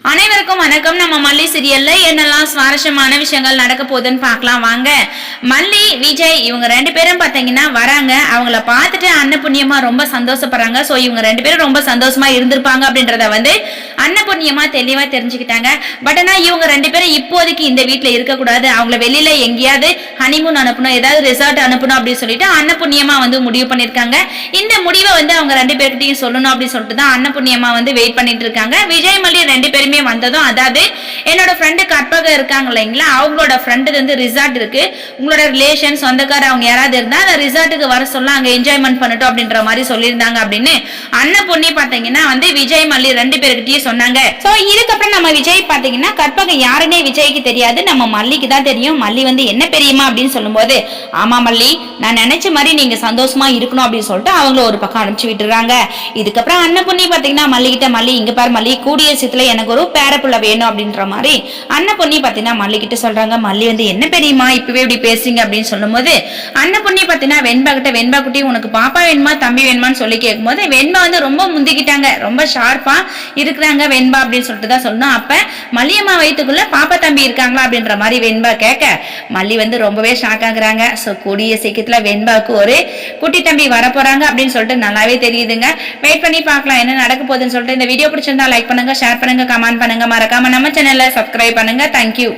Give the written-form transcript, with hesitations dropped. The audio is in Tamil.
அனைவருக்கும் வணக்கம். நம்ம மல்லி சீரியல்ல என்னெல்லாம் சுவாரஸ்யமான விஷயங்கள் நடக்க போகுதுன்னு பார்க்கலாம் வாங்க. மல்லி விஜய் இவங்க ரெண்டு பேரும் பாத்தீங்கன்னா வராங்க. அவங்கள பார்த்துட்டு அன்னபுண்ணியமா ரொம்ப சந்தோஷப்படுறாங்க. சோ இவங்க ரெண்டு பேரும் ரொம்ப சந்தோஷமா இருந்திருப்பாங்க அப்படின்றத அன்னபுண்ணியமா தெளிவா தெரிஞ்சுக்கிட்டாங்க. பட் ஆனா இவங்க ரெண்டு பேரும் இப்போதைக்கு இந்த வீட்டுல இருக்கக்கூடாது, அவங்கள வெளியில எங்கேயாவது ஹனிமூன் அனுப்பணும், ஏதாவது ரிசார்ட் அனுப்பணும் அப்படின்னு சொல்லிட்டு அன்னபுண்ணியமா முடிவு பண்ணிருக்காங்க. இந்த முடிவை அவங்க ரெண்டு பேர்கிட்டையும் சொல்லணும் அப்படின்னு சொல்லிட்டு தான் அன்னபுண்ணியமா வெயிட் பண்ணிட்டு இருக்காங்க. விஜய் மல்லி ரெண்டு பேரும் வந்ததும், அதாவது என்னோட ஃப்ரெண்டு கற்பக இருக்காங்க இல்லைங்களா, அவங்களோட ஃப்ரெண்டு ரிசார்ட் இருக்கு, உங்களோட ரிலேஷன் சொந்தக்கார அவங்க யாராவது இருந்தா அந்த ரிசார்ட்டுக்கு வர சொல்ல, அங்க என்ஜாய்மெண்ட் பண்ணட்டும் அப்படின்ற மாதிரி சொல்லியிருந்தாங்க அப்படின்னு அன்னபுண்ணி பாத்தீங்கன்னா விஜய் மல்லி ரெண்டு பேருக்கிட்டயும் சொன்னாங்க. சோ இதுக்கப்புறம் நம்ம விஜய் பாத்தீங்கன்னா கற்பக யாருன்னே விஜய்க்கு தெரியாது, நம்ம மல்லிக்கு தான் தெரியும். மல்லி என்ன பெரியமா அப்படின்னு சொல்லும் போது, ஆமா மல்லி நான் நினைச்ச மாதிரி நீங்க சந்தோஷமா இருக்கணும் அப்படின்னு சொல்லிட்டு அவங்கள ஒரு பக்கம் அனுப்பிச்சு விட்டுறாங்க. இதுக்கப்புறம் அன்னபுண்ணி பாத்தீங்கன்னா மல்லி கிட்ட, மல்லி இங்க பாரு மல்லி, கூடிய சீத்துல எனக்கு ஒரு பேரப்புள்ள வேணும் அப்படின்ற மாதிரி அன்னபுண்ணி பாத்தீங்கன்னா மல்லி கிட்ட சொல்றாங்க. மல்லி என்ன பெரியமா இப்பவே இப்படி பேசுறீங்க அப்படின்னு சொல்லும் போது, அன்னபுண்ணி பாத்தீங்கன்னா வெண்பா கிட்ட, வெண்பா குட்டி உனக்கு பாப்பா வேணுமா தம்பி வேணுமான்னு சொல்லி கேட்கும் போது வெண்பா ரொம்ப முந்திக்கிட்டாங்க, ரொம்ப ஷார்ப்பா இருக்கிறாங்க வெண்பா அப்படின்னு சொல்லிட்டு தான் சொல்லணும். அப்ப மல்லியம்மா வயிற்றுக்குள்ள பாப்பா தம்பி இருக்காங்களா அப்படின்ற மாதிரி வெண்பா கேட்க மல்லி ரொம்பவே ஷாக் ஆகுறாங்க. சோ கூடிய சீக்கிரத்துல வெண்பாவுக்கு ஒரு குட்டி தம்பி வரப்போறாங்க அப்படின்னு சொல்லிட்டு நல்லாவே தெரியுதுங்க. வெயிட் பண்ணி பார்க்கலாம் என்ன நடக்க போகுதுன்னு சொல்லிட்டு. இந்த வீடியோ பிடிச்சிருந்தா லைக் பண்ணுங்க, ஷேர் பண்ணுங்க, கமெண்ட் பண்ணுங்க, மறக்காம நம்ம சேனலை சப்ஸ்கிரைப் பண்ணுங்க. தேங்க்யூ.